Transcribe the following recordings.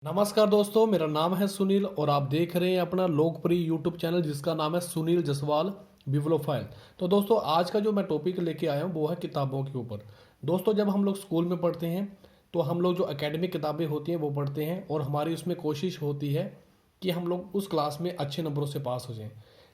नमस्कार दोस्तों, मेरा नाम है सुनील और आप देख रहे हैं अपना लोकप्रिय यूट्यूब चैनल जिसका नाम है सुनील जसवाल बिब्लोफाइल। तो दोस्तों, आज का जो मैं टॉपिक लेके आया हूँ वो है किताबों के ऊपर। दोस्तों, जब हम लोग स्कूल में पढ़ते हैं तो हम लोग जो एकेडमिक किताबें होती हैं वो पढ़ते हैं और हमारी उसमें कोशिश होती है कि हम लोग उस क्लास में अच्छे नंबरों से पास हो जाएं।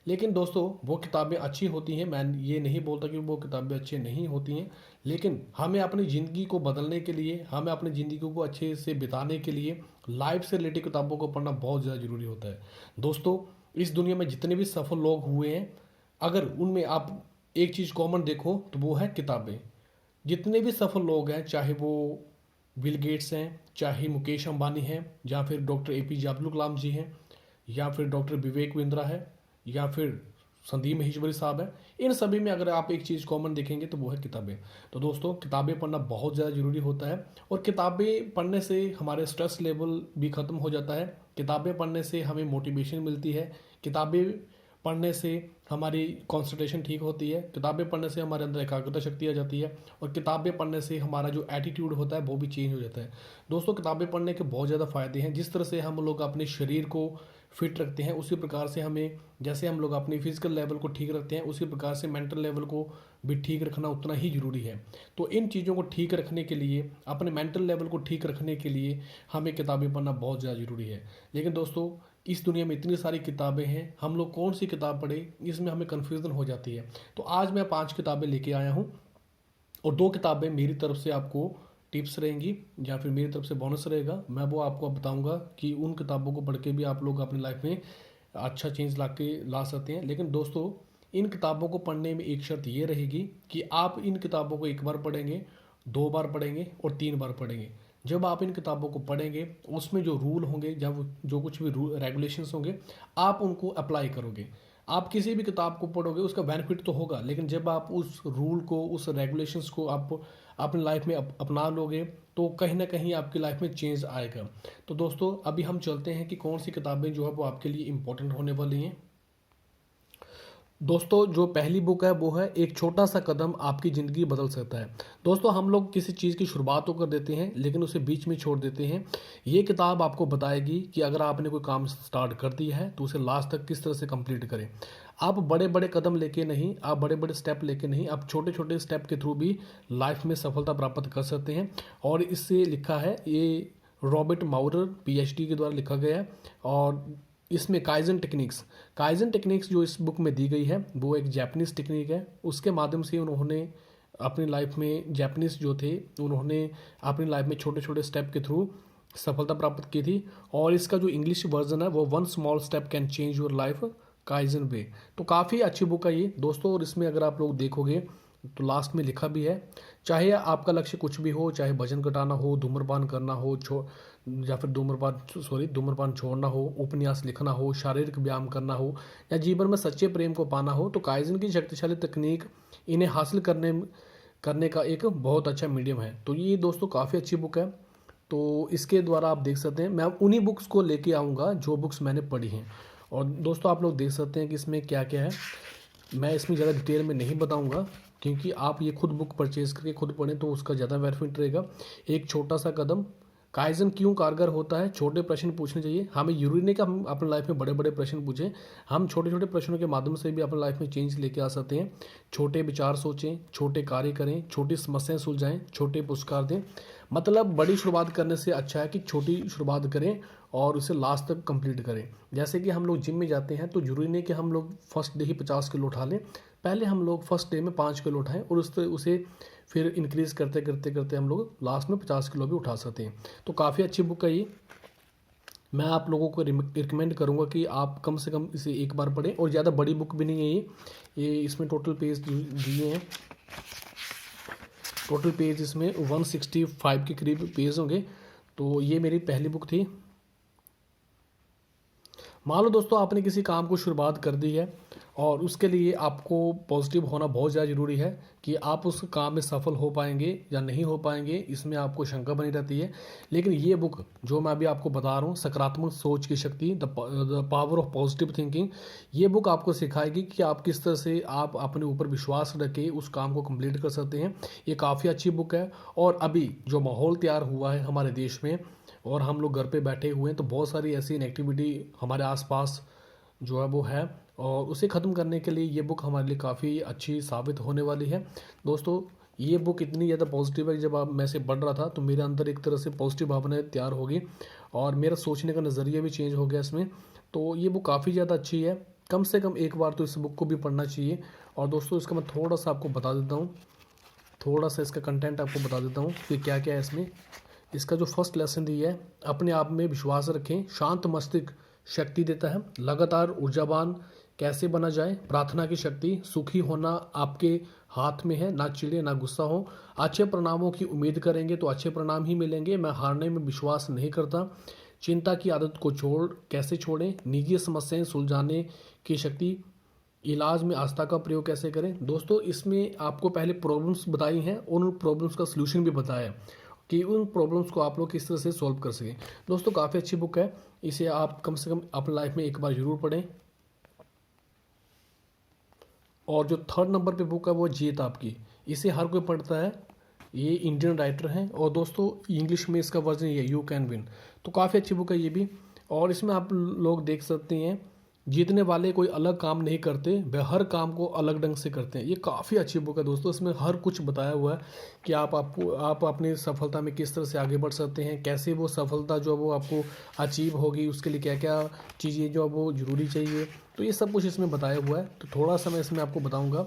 लेकिन दोस्तों, वो किताबें अच्छी होती हैं, मैं ये नहीं बोलता कि वो किताबें अच्छी नहीं होती हैं, लेकिन हमें अपनी ज़िंदगी को बदलने के लिए, हमें अपनी ज़िंदगी को अच्छे से बिताने के लिए लाइफ से रिलेटेड किताबों को पढ़ना बहुत ज़्यादा ज़रूरी होता है। दोस्तों, इस दुनिया में जितने भी सफल लोग हुए हैं, अगर उनमें आप एक चीज़ कॉमन देखो तो वो है किताबें। जितने भी सफल लोग हैं, चाहे वो बिल गेट्स हैं, चाहे मुकेश अंबानी हैं, या फिर डॉक्टर एपीजे अब्दुल कलाम जी हैं, या फिर डॉक्टर विवेक बिंद्रा है, या फिर संदीप महेश्वरी साहब है, इन सभी में अगर आप एक चीज़ कॉमन देखेंगे तो वो है किताबें। तो दोस्तों, किताबें पढ़ना बहुत ज़्यादा ज़रूरी होता है और किताबें पढ़ने से हमारे स्ट्रेस लेवल भी ख़त्म हो जाता है। किताबें पढ़ने से हमें मोटिवेशन मिलती है। किताबें पढ़ने से हमारी कॉन्सेंट्रेशन ठीक होती है। किताबें पढ़ने से हमारे अंदर एकाग्रता शक्ति आ जाती है और किताबें पढ़ने से हमारा जो एटीट्यूड होता है वो भी चेंज हो जाता है। दोस्तों, किताबें पढ़ने के बहुत ज़्यादा फ़ायदे हैं। जिस तरह से हम लोग अपने शरीर को फिट रखते हैं, उसी प्रकार से हमें, जैसे हम लोग अपनी फिजिकल लेवल को ठीक रखते हैं, उसी प्रकार से मेंटल लेवल को भी ठीक रखना उतना ही ज़रूरी है। तो इन चीज़ों को ठीक रखने के लिए, अपने मेंटल लेवल को ठीक रखने के लिए हमें किताबें पढ़ना बहुत ज़्यादा ज़रूरी है। लेकिन दोस्तों, इस दुनिया में इतनी सारी किताबें हैं, हम लोग कौन सी किताब पढ़े, इसमें हमें कन्फ्यूज़न हो जाती है। तो आज मैं 5 किताबें लेके आया हूँ और 2 किताबें मेरी तरफ से आपको टिप्स रहेंगी या फिर मेरी तरफ से बोनस रहेगा। मैं वो आपको बताऊंगा कि उन किताबों को पढ़ के भी आप लोग अपनी लाइफ में अच्छा चेंज ला सकते हैं। लेकिन दोस्तों, इन किताबों को पढ़ने में एक शर्त ये रहेगी कि आप इन किताबों को 1 बार पढ़ेंगे, 2 बार पढ़ेंगे और 3 बार पढ़ेंगे। जब आप इन किताबों को पढ़ेंगे, उसमें जो रूल होंगे, जब जो कुछ भी रूल रेगुलेशंस होंगे, आप उनको अप्लाई करोगे। आप किसी भी किताब को पढ़ोगे, उसका बेनिफिट तो होगा, लेकिन जब आप उस रूल को, उस रेगुलेशंस को आप अपनी लाइफ में अपना लोगे तो कहीं ना कहीं आपकी लाइफ में चेंज आएगा। तो दोस्तों, अभी हम चलते हैं कि कौन सी किताबें जो है वो आपके लिए इंपॉर्टेंट होने वाली हैं। दोस्तों, जो पहली बुक है वो है एक छोटा सा कदम आपकी ज़िंदगी बदल सकता है। दोस्तों, हम लोग किसी चीज़ की शुरुआत तो कर देते हैं लेकिन उसे बीच में छोड़ देते हैं। ये किताब आपको बताएगी कि अगर आपने कोई काम स्टार्ट कर दिया है तो उसे लास्ट तक किस तरह से कंप्लीट करें। आप बड़े बड़े कदम लेके नहीं, आप बड़े बड़े स्टेप लेके नहीं, आप छोटे छोटे स्टेप के थ्रू भी लाइफ में सफलता प्राप्त कर सकते हैं। और इससे लिखा है, ये रॉबर्ट माउरर पीएचडी के द्वारा लिखा गया है। और इसमें काइजन टेक्निक्स जो इस बुक में दी गई है वो एक जापानीज़ टेक्निक है। उसके माध्यम से उन्होंने अपनी लाइफ में, जापानीज़ जो थे उन्होंने अपनी लाइफ में छोटे छोटे स्टेप के थ्रू सफलता प्राप्त की थी। और इसका जो इंग्लिश वर्जन है वो one small step can change your life, kaizen way. तो काफ़ी अच्छी बुक है ये दोस्तों। और इसमें अगर आप लोग देखोगे तो लास्ट में लिखा भी है, चाहे आपका लक्ष्य कुछ भी हो, चाहे वजन घटाना हो, धूम्रपान करना हो, या फिर धूम्रपान छोड़ना हो, उपन्यास लिखना हो, शारीरिक व्यायाम करना हो, या जीवन में सच्चे प्रेम को पाना हो, तो काइजन की शक्तिशाली तकनीक इन्हें हासिल करने करने का एक बहुत अच्छा मीडियम है। तो ये दोस्तों काफ़ी अच्छी बुक है। तो इसके द्वारा आप देख सकते हैं, मैं उन्हीं बुक्स को लेके आऊँगा जो बुक्स मैंने पढ़ी हैं। और दोस्तों, आप लोग देख सकते हैं कि इसमें क्या क्या है। मैं इसमें ज़्यादा डिटेल में नहीं बताऊंगा क्योंकि आप ये खुद बुक परचेज करके खुद पढ़ें तो उसका ज़्यादा बेनिफिट रहेगा। एक छोटा सा कदम, काइजन क्यों कारगर होता है, छोटे प्रश्न पूछने चाहिए। हमें यूरी नहीं कि हम अपनी लाइफ में बड़े बड़े प्रश्न पूछें, हम छोटे छोटे प्रश्नों के माध्यम से भी अपनी लाइफ में चेंज लेके आ सकते हैं। छोटे विचार सोचें, छोटे कार्य करें, छोटी समस्याएं सुलझाएं, छोटे पुरस्कार दें। मतलब बड़ी शुरुआत करने से अच्छा है कि छोटी शुरुआत करें और उसे लास्ट तक कंप्लीट करें। जैसे कि हम लोग जिम में जाते हैं तो जरूरी नहीं कि हम लोग फर्स्ट डे ही 50 किलो उठा लें। पहले हम लोग फर्स्ट डे में 5 किलो उठाएं और उसे फिर इंक्रीज़ करते करते करते हम लोग लास्ट में 50 किलो भी उठा सकते हैं। तो काफ़ी अच्छी बुक है ये। मैं आप लोगों को रिकमेंड करूँगा कि आप कम से कम इसे 1 बार पढ़ें। और ज़्यादा बड़ी बुक भी नहीं है ये इसमें टोटल पेज दिए हैं। टोटल पेज इसमें 165 के करीब पेज होंगे। तो ये मेरी पहली बुक थी। मान लो दोस्तों, आपने किसी काम को शुरुआत कर दी है और उसके लिए आपको पॉजिटिव होना बहुत ज़्यादा ज़रूरी है कि आप उस काम में सफल हो पाएंगे या नहीं हो पाएंगे, इसमें आपको शंका बनी रहती है। लेकिन ये बुक जो मैं अभी आपको बता रहा हूँ, सकारात्मक सोच की शक्ति, the power of positive thinking, ये बुक आपको सिखाएगी कि आप किस तरह से आप अपने ऊपर विश्वास रख के उस काम को कंप्लीट कर सकते हैं। ये काफ़ी अच्छी बुक है। और अभी जो माहौल तैयार हुआ है हमारे देश में, और हम लोग घर पे बैठे हुए हैं, तो बहुत सारी ऐसी नेगेटिविटी हमारे आसपास जो है वो है, और उसे ख़त्म करने के लिए ये बुक हमारे लिए काफ़ी अच्छी साबित होने वाली है। दोस्तों ये बुक इतनी ज़्यादा पॉजिटिव है कि जब मैं इसे पढ़ रहा था तो मेरे अंदर एक तरह से पॉजिटिव भावनाएं तैयार होगी और मेरा सोचने का नज़रिया भी चेंज हो गया इसमें। तो ये बुक काफ़ी ज़्यादा अच्छी है, कम से कम एक बार तो इस बुक को भी पढ़ना चाहिए। और दोस्तों इसका मैं थोड़ा सा आपको बता देता हूँ, थोड़ा सा इसका कंटेंट आपको बता देता हूँ कि क्या क्या है इसमें। इसका जो फर्स्ट लेसन दिया है, अपने आप में विश्वास रखें, शांत मस्तिष्क शक्ति देता है, लगातार ऊर्जावान कैसे बना जाए, प्रार्थना की शक्ति, सुखी होना आपके हाथ में है, ना चिढ़े ना गुस्सा हो, अच्छे परिणामों की उम्मीद करेंगे तो अच्छे परिणाम ही मिलेंगे, मैं हारने में विश्वास नहीं करता, चिंता की आदत को कैसे छोड़ें, निजी समस्याएं सुलझाने की शक्ति, इलाज में आस्था का प्रयोग कैसे करें। दोस्तों इसमें आपको पहले प्रॉब्लम्स बताई हैं और उन प्रॉब्लम्स का सलूशन भी बताया है कि उन प्रॉब्लम्स को आप लोग किस तरह से सॉल्व कर सकें। दोस्तों काफ़ी अच्छी बुक है, इसे आप कम से कम अपनी लाइफ में एक बार ज़रूर पढ़ें। और जो थर्ड नंबर पे बुक है वो जीत आपकी, इसे हर कोई पढ़ता है, ये इंडियन राइटर हैं और दोस्तों इंग्लिश में इसका वर्जन ये यू कैन विन। तो काफ़ी अच्छी बुक है ये भी। और इसमें आप लोग देख सकते हैं, जीतने वाले कोई अलग काम नहीं करते, वह हर काम को अलग ढंग से करते हैं। ये काफ़ी अच्छी बुक है दोस्तों, इसमें हर कुछ बताया हुआ है कि आप अपनी सफलता में किस तरह से आगे बढ़ सकते हैं, कैसे वो सफलता जो वो आपको अचीव होगी, उसके लिए क्या क्या चीज़ें जो वो ज़रूरी चाहिए। तो ये सब कुछ इसमें बताया हुआ है। तो थोड़ा सा मैं इसमें आपको बताऊँगा,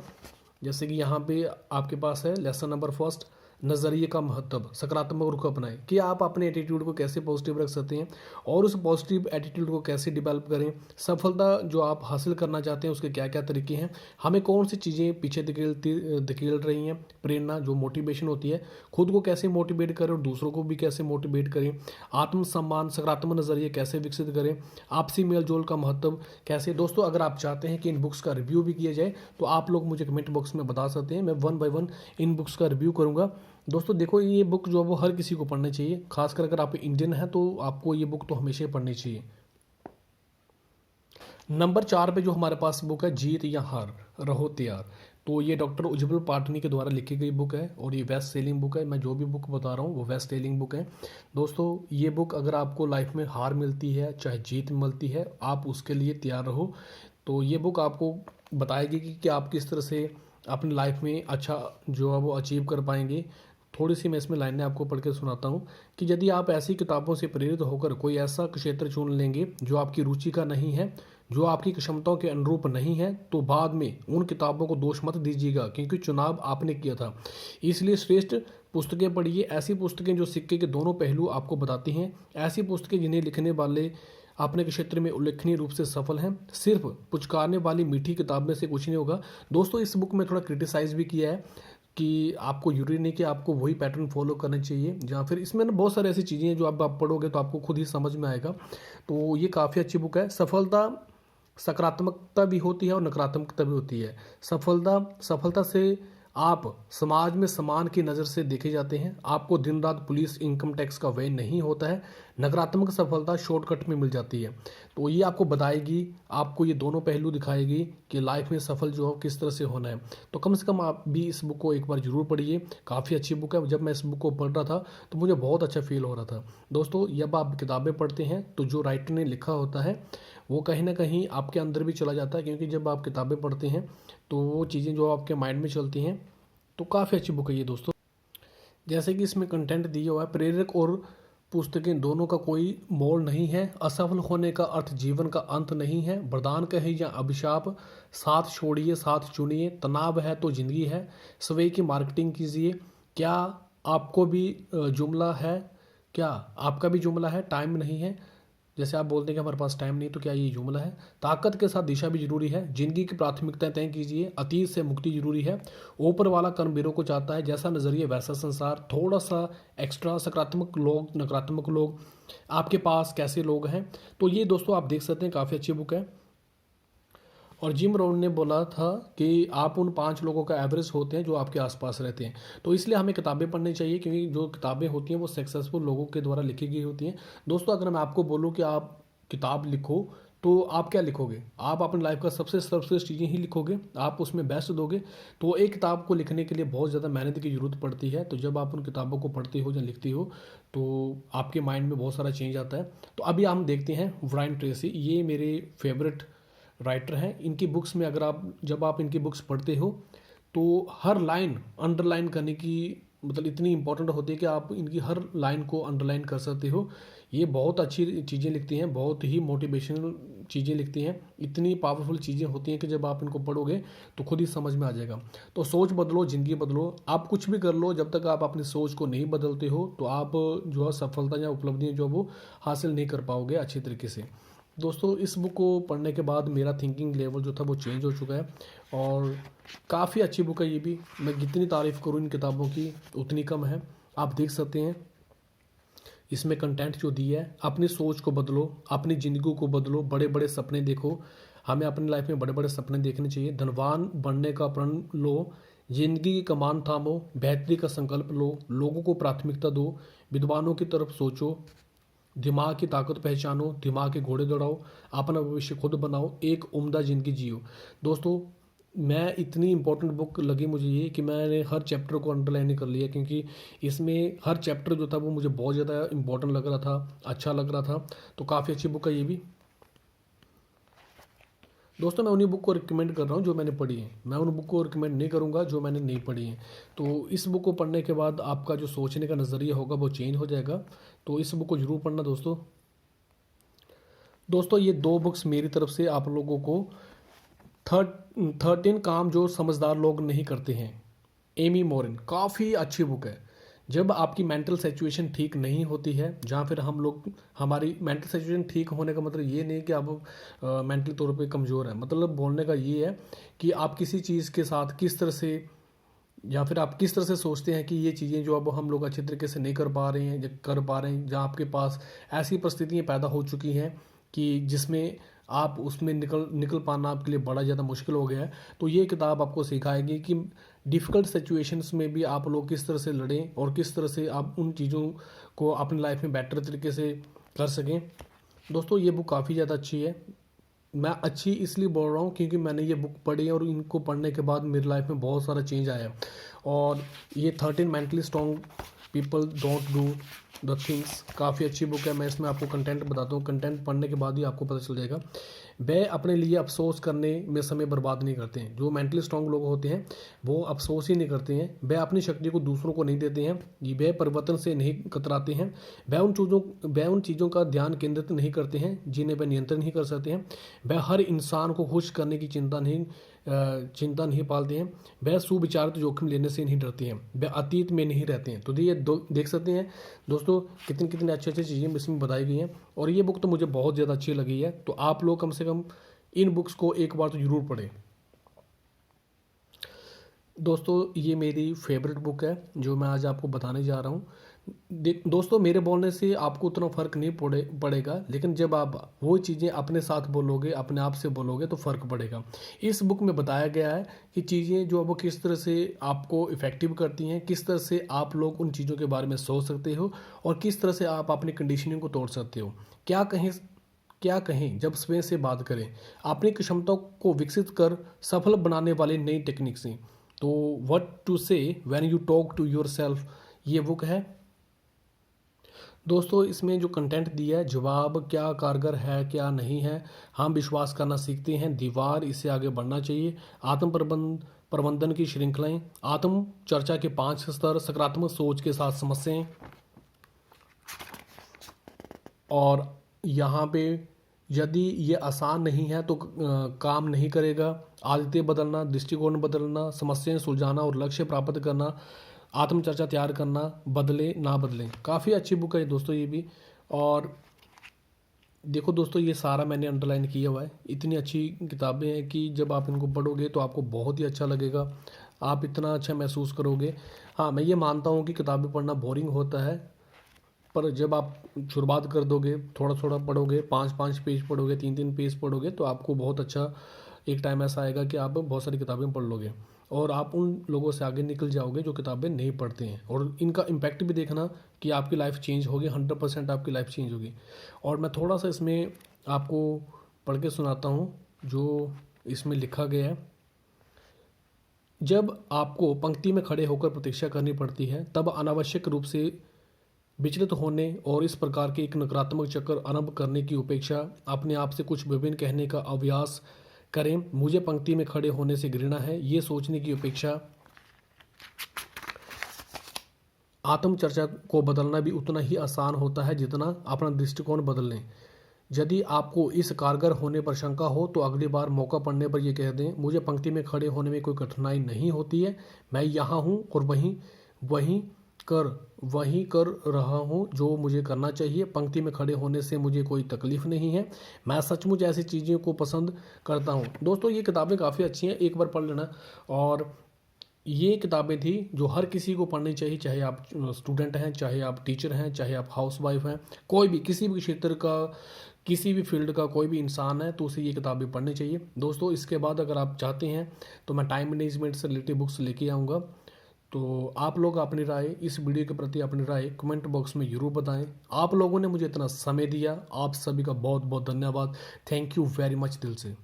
जैसे कि यहाँ पे आपके पास है लेसन नंबर फर्स्ट, नज़रिए का महत्व, सकारात्मक रुख अपनाएं, कि आप अपने एटीट्यूड को कैसे पॉजिटिव रख सकते हैं और उस पॉजिटिव एटीट्यूड को कैसे डेवलप करें। सफलता जो आप हासिल करना चाहते हैं उसके क्या क्या तरीके हैं, हमें कौन सी चीज़ें पीछे धकेल रही हैं, प्रेरणा जो मोटिवेशन होती है, खुद को कैसे मोटिवेट करें और दूसरों को भी कैसे मोटिवेट करें, आत्मसम्मान, सकारात्मक नज़रिए कैसे विकसित करें, आपसी मेल जोल का महत्व कैसे। दोस्तों अगर आप चाहते हैं कि इन बुक्स का रिव्यू भी किया जाए तो आप लोग मुझे कमेंट बॉक्स में बता सकते हैं, मैं 1 बाय 1 इन बुक्स का रिव्यू करूँगा। दोस्तों देखो ये बुक जो है वो हर किसी को पढ़नी चाहिए, खासकर अगर आप इंडियन हैं तो आपको ये बुक तो हमेशा ही पढ़नी चाहिए। नंबर 4 पे जो हमारे पास बुक है, जीत या हार, रहो तैयार। तो ये डॉक्टर उज्ज्वल पाटनी के द्वारा लिखी गई बुक है और ये वेस्ट सेलिंग बुक है। मैं जो भी बुक बता रहा हूँ वो वेस्ट सेलिंग बुक है। दोस्तों ये बुक अगर आपको लाइफ में हार मिलती है चाहे जीत मिलती है, आप उसके लिए तैयार रहो। तो ये बुक आपको बताएगी कि आप किस तरह से अपनी लाइफ में अच्छा जो है वो अचीव कर पाएंगे। थोड़ी सी मैं इसमें लाइनें आपको पढ़ के सुनाता हूँ कि यदि आप ऐसी किताबों से प्रेरित होकर कोई ऐसा क्षेत्र चुन लेंगे जो आपकी रुचि का नहीं है, जो आपकी क्षमताओं के अनुरूप नहीं है, तो बाद में उन किताबों को दोष मत दीजिएगा क्योंकि चुनाव आपने किया था। इसलिए श्रेष्ठ पुस्तकें पढ़िए, ऐसी पुस्तकें जो सिक्के के दोनों पहलू आपको बताती हैं, ऐसी पुस्तकें जिन्हें लिखने वाले अपने क्षेत्र में उल्लेखनीय रूप से सफल हैं। सिर्फ पुचकारने वाली मीठी किताब में से कुछ नहीं होगा। दोस्तों इस बुक में थोड़ा क्रिटिसाइज भी किया है कि आपको जरूरी नहीं कि आपको वही पैटर्न फॉलो करना चाहिए, या फिर इसमें ना बहुत सारी ऐसी चीज़ें हैं जो आप पढ़ोगे तो आपको खुद ही समझ में आएगा। तो ये काफ़ी अच्छी बुक है। सफलता सकारात्मकता भी होती है और नकारात्मकता भी होती है। सफलता से आप समाज में समान की नज़र से देखे जाते हैं, आपको दिन रात पुलिस इनकम टैक्स का व्यय नहीं होता है। नकारात्मक सफलता शॉर्टकट में मिल जाती है। तो ये आपको बताएगी, आपको ये दोनों पहलू दिखाएगी कि लाइफ में सफल जो हो किस तरह से होना है। तो कम से कम आप भी इस बुक को एक बार जरूर पढ़िए, काफ़ी अच्छी बुक है। जब मैं इस बुक को पढ़ रहा था तो मुझे बहुत अच्छा फील हो रहा था। दोस्तों जब आप किताबें पढ़ते हैं तो जो राइटर ने लिखा होता है वो कहीं ना कहीं आपके अंदर भी चला जाता है, क्योंकि जब आप किताबें पढ़ते हैं तो वो चीज़ें जो आपके माइंड में चलती हैं। तो काफ़ी अच्छी बुक है ये दोस्तों। जैसे कि इसमें कंटेंट दिया हुआ है, प्रेरक और पुस्तकें दोनों का कोई मोल नहीं है, असफल होने का अर्थ जीवन का अंत नहीं है, वरदान कहे या अभिशाप, साथ छोड़िए साथ चुनिए, तनाव है तो जिंदगी है, स्वयं की मार्केटिंग कीजिए। क्या आपको भी जुमला है, क्या आपका भी जुमला है, टाइम नहीं है। जैसे आप बोलते हैं कि हमारे पास टाइम नहीं, तो क्या ये जुमला है। ताकत के साथ दिशा भी जरूरी है, जिंदगी की प्राथमिकताएं तय कीजिए, अतीत से मुक्ति जरूरी है, ऊपर वाला कर्मवीरों को चाहता है, जैसा नजरिया वैसा संसार, थोड़ा सा एक्स्ट्रा, सकारात्मक लोग नकारात्मक लोग, आपके पास कैसे लोग हैं। तो ये दोस्तों आप देख सकते हैं, काफ़ी अच्छी बुक है। और जिम रोन ने बोला था कि आप उन 5 लोगों का एवरेज होते हैं जो आपके आसपास रहते हैं। तो इसलिए हमें किताबें पढ़नी चाहिए, क्योंकि जो किताबें होती हैं वो सक्सेसफुल लोगों के द्वारा लिखी गई होती हैं। दोस्तों अगर मैं आपको बोलूँ कि आप किताब लिखो तो आप क्या लिखोगे? आप अपनी लाइफ का सबसे सर्वश्रेष्ठ चीज़ें ही लिखोगे, आप उसमें बेस्ट दोगे। तो एक किताब को लिखने के लिए बहुत ज़्यादा मेहनत की ज़रूरत पड़ती है। तो जब आप उन किताबों को पढ़ते हो या लिखते हो तो आपके माइंड में बहुत सारा चेंज आता है। तो अभी हम देखते हैं ब्रायन ट्रेसी, ये मेरे फेवरेट राइटर हैं। इनकी बुक्स में अगर आप जब आप इनकी बुक्स पढ़ते हो तो हर लाइन अंडरलाइन करने की मतलब इतनी इंपॉर्टेंट होती है कि आप इनकी हर लाइन को अंडरलाइन कर सकते हो। ये बहुत अच्छी चीज़ें लिखती हैं, बहुत ही मोटिवेशनल चीज़ें लिखती हैं, इतनी पावरफुल चीज़ें होती हैं कि जब आप इनको पढ़ोगे तो खुद ही समझ में आ जाएगा। तो सोच बदलो, ज़िंदगी बदलो। आप कुछ भी कर लो, जब तक आप अपनी सोच को नहीं बदलते हो तो आप जो है सफलता या उपलब्धियाँ जो वो हासिल नहीं कर पाओगे अच्छी तरीके से। दोस्तों इस बुक को पढ़ने के बाद मेरा थिंकिंग लेवल जो था वो चेंज हो चुका है और काफ़ी अच्छी बुक है ये भी। मैं जितनी तारीफ़ करूँ इन किताबों की उतनी कम है। आप देख सकते हैं इसमें कंटेंट जो दिया है, अपनी सोच को बदलो, अपनी ज़िंदगी को बदलो, बड़े बड़े सपने देखो। हमें अपनी लाइफ में बड़े बड़े सपने देखने चाहिए। धनवान बनने का प्रण लो, जिंदगी की कमान थामो, बेहतरी का संकल्प लो, लोगों को प्राथमिकता दो, विद्वानों की तरफ सोचो, दिमाग की ताकत पहचानो, दिमाग के घोड़े दौड़ाओ, अपना भविष्य खुद बनाओ, एक उम्दा ज़िंदगी जियो। दोस्तों मैं इतनी इंपॉर्टेंट बुक लगी मुझे ये कि मैंने हर चैप्टर को अंडरलाइन कर लिया, क्योंकि इसमें हर चैप्टर जो था वो मुझे बहुत ज़्यादा इंपॉर्टेंट लग रहा था, अच्छा लग रहा था। तो काफ़ी अच्छी बुक है ये भी। दोस्तों मैं उन्हीं बुक को रिकमेंड कर रहा हूँ जो मैंने पढ़ी है, मैं उन बुक को रिकमेंड नहीं करूँगा जो मैंने नहीं पढ़ी है। तो इस बुक को पढ़ने के बाद आपका जो सोचने का नज़रिया होगा वो चेंज हो जाएगा। तो इस बुक को ज़रूर पढ़ना दोस्तों। दोस्तों ये दो बुक्स मेरी तरफ से आप लोगों को 13 काम जो समझदार लोग नहीं करते हैं, एमी मोरिन, काफ़ी अच्छी बुक है। जब आपकी मेंटल सिचुएशन ठीक नहीं होती है, जहाँ फिर हम लोग हमारी मेंटल सिचुएशन ठीक होने का मतलब ये नहीं कि आप मेंटल तौर पे कमज़ोर हैं, मतलब बोलने का ये है कि आप किसी चीज़ के साथ किस तरह से या फिर आप किस तरह से सोचते हैं कि ये चीज़ें जो अब हम लोग अच्छे तरीके से नहीं कर पा रहे हैं या कर पा रहे हैं, जहाँ आपके पास ऐसी परिस्थितियाँ पैदा हो चुकी हैं कि जिसमें आप उसमें निकल निकल पाना आपके लिए बड़ा ज़्यादा मुश्किल हो गया है। तो ये किताब आपको सिखाएगी कि डिफ़िकल्ट सिचुएशंस में भी आप लोग किस तरह से लड़ें और किस तरह से आप उन चीज़ों को अपनी लाइफ में बेटर तरीके से कर सकें। दोस्तों ये बुक काफ़ी ज़्यादा अच्छी है। मैं अच्छी इसलिए बोल रहा हूँ क्योंकि मैंने ये बुक पढ़ी है और इनको पढ़ने के बाद मेरी लाइफ में बहुत सारा चेंज आया है। और ये 13 mentally strong people don't do the things, काफ़ी अच्छी बुक है। मैं इसमें आपको कंटेंट बताता हूँ, कंटेंट पढ़ने के बाद ही आपको पता चल जाएगा। वह अपने लिए अफसोस करने में समय बर्बाद नहीं करते हैं। जो मेंटली स्ट्रॉन्ग लोग होते हैं वो अफसोस ही नहीं करते हैं, वह अपनी शक्ति को दूसरों को नहीं देते हैं, वह परिवर्तन से नहीं कतराते हैं, वह उन चीज़ों का ध्यान केंद्रित नहीं करते हैं जिन्हें वह नियंत्रण नहीं कर सकते हैं, वह हर इंसान को खुश करने की चिंता नहीं पालते हैं, वह सुविचारित जोखिम लेने से नहीं डरते हैं, वह अतीत में नहीं रहते हैं। तो ये देख सकते हैं दोस्तों कितनी कितनी अच्छी अच्छी चीज़ें इसमें बताई गई हैं और ये बुक तो मुझे बहुत ज़्यादा अच्छी लगी है। तो आप लोग कम से कम इन बुक्स को एक बार तो ज़रूर पढ़ें। दोस्तों ये मेरी फेवरेट बुक है जो मैं आज आपको बताने जा रहा हूँ। दोस्तों मेरे बोलने से आपको उतना फ़र्क नहीं पड़ेगा, लेकिन जब आप वो चीज़ें अपने साथ बोलोगे, अपने आप से बोलोगे तो फ़र्क पड़ेगा। इस बुक में बताया गया है कि चीज़ें जो वो किस तरह से आपको इफ़ेक्टिव करती हैं, किस तरह से आप लोग उन चीज़ों के बारे में सोच सकते हो और किस तरह से आप अपनी कंडीशनिंग को तोड़ सकते हो। क्या कहें जब स्वयं से बात करें, अपनी क्षमताओं को विकसित कर सफल बनाने वाली नई टेक्निक्स। तो what to say when you talk to your yourself book है। दोस्तों इसमें जो कंटेंट दिया है, जवाब क्या कारगर है क्या नहीं है, हम विश्वास करना सीखते हैं, दीवार, इससे आगे बढ़ना चाहिए, आत्म प्रबंधन की श्रृंखलाएं, आत्म चर्चा के 5 स्तर, सकारात्मक सोच के साथ समस्याएं, और यहाँ पे यदि ये आसान नहीं है तो काम नहीं करेगा, आदतें बदलना, दृष्टिकोण बदलना, समस्याएं सुलझाना और लक्ष्य प्राप्त करना, आत्मचर्चा तैयार करना, बदले ना बदलें। काफ़ी अच्छी बुक है दोस्तों ये भी। और देखो दोस्तों ये सारा मैंने अंडरलाइन किया हुआ है, इतनी अच्छी किताबें हैं कि जब आप इनको पढ़ोगे तो आपको बहुत ही अच्छा लगेगा, आप इतना अच्छा महसूस करोगे। हाँ मैं ये मानता हूँ कि किताबें पढ़ना बोरिंग होता है, पर जब आप शुरुआत कर दोगे, थोड़ा थोड़ा पढ़ोगे, 5-5 पेज पढ़ोगे, 3-3 पेज पढ़ोगे, तो आपको बहुत अच्छा एक टाइम ऐसा आएगा कि आप बहुत सारी किताबें पढ़ लोगे और आप उन लोगों से आगे निकल जाओगे जो किताबें नहीं पढ़ते हैं। और इनका इम्पैक्ट भी देखना कि आपकी लाइफ चेंज होगी, 100% आपकी लाइफ चेंज होगी। और मैं थोड़ा सा इसमें आपको पढ़ के सुनाता हूँ जो इसमें लिखा गया है। जब आपको पंक्ति में खड़े होकर प्रतीक्षा करनी पड़ती है तब अनावश्यक रूप से विचलित होने और इस प्रकार के एक नकारात्मक चक्कर आरंभ करने की अपेक्षा अपने आप से कुछ विभिन्न कहने का अभ्यास करें। मुझे पंक्ति में खड़े होने से घृणा है, ये सोचने की अपेक्षा आत्मचर्चा को बदलना भी उतना ही आसान होता है जितना अपना दृष्टिकोण बदल लें। यदि आपको इस कारगर होने पर शंका हो तो अगली बार मौका पड़ने पर यह कह दें, मुझे पंक्ति में खड़े होने में कोई कठिनाई नहीं होती है, मैं यहाँ हूँ और वही कर रहा हूँ जो मुझे करना चाहिए। पंक्ति में खड़े होने से मुझे कोई तकलीफ नहीं है, मैं सचमुच ऐसी चीज़ों को पसंद करता हूँ। दोस्तों ये किताबें काफ़ी अच्छी हैं, एक बार पढ़ लेना। और ये किताबें थी जो हर किसी को पढ़नी चाहिए, चाहे आप स्टूडेंट हैं, चाहे आप टीचर हैं, चाहे आप हाउसवाइफ हैं, कोई भी किसी भी क्षेत्र का, किसी भी फील्ड का कोई भी इंसान है तो उसे ये किताबें पढ़नी चाहिए। दोस्तों इसके बाद अगर आप चाहते हैं तो मैं टाइम मैनेजमेंट से रिलेटेड बुक्स लेके आऊँगा। तो आप लोग अपनी राय, इस वीडियो के प्रति अपनी राय कमेंट बॉक्स में ज़रूर बताएं। आप लोगों ने मुझे इतना समय दिया, आप सभी का बहुत बहुत धन्यवाद। थैंक यू वेरी मच दिल से।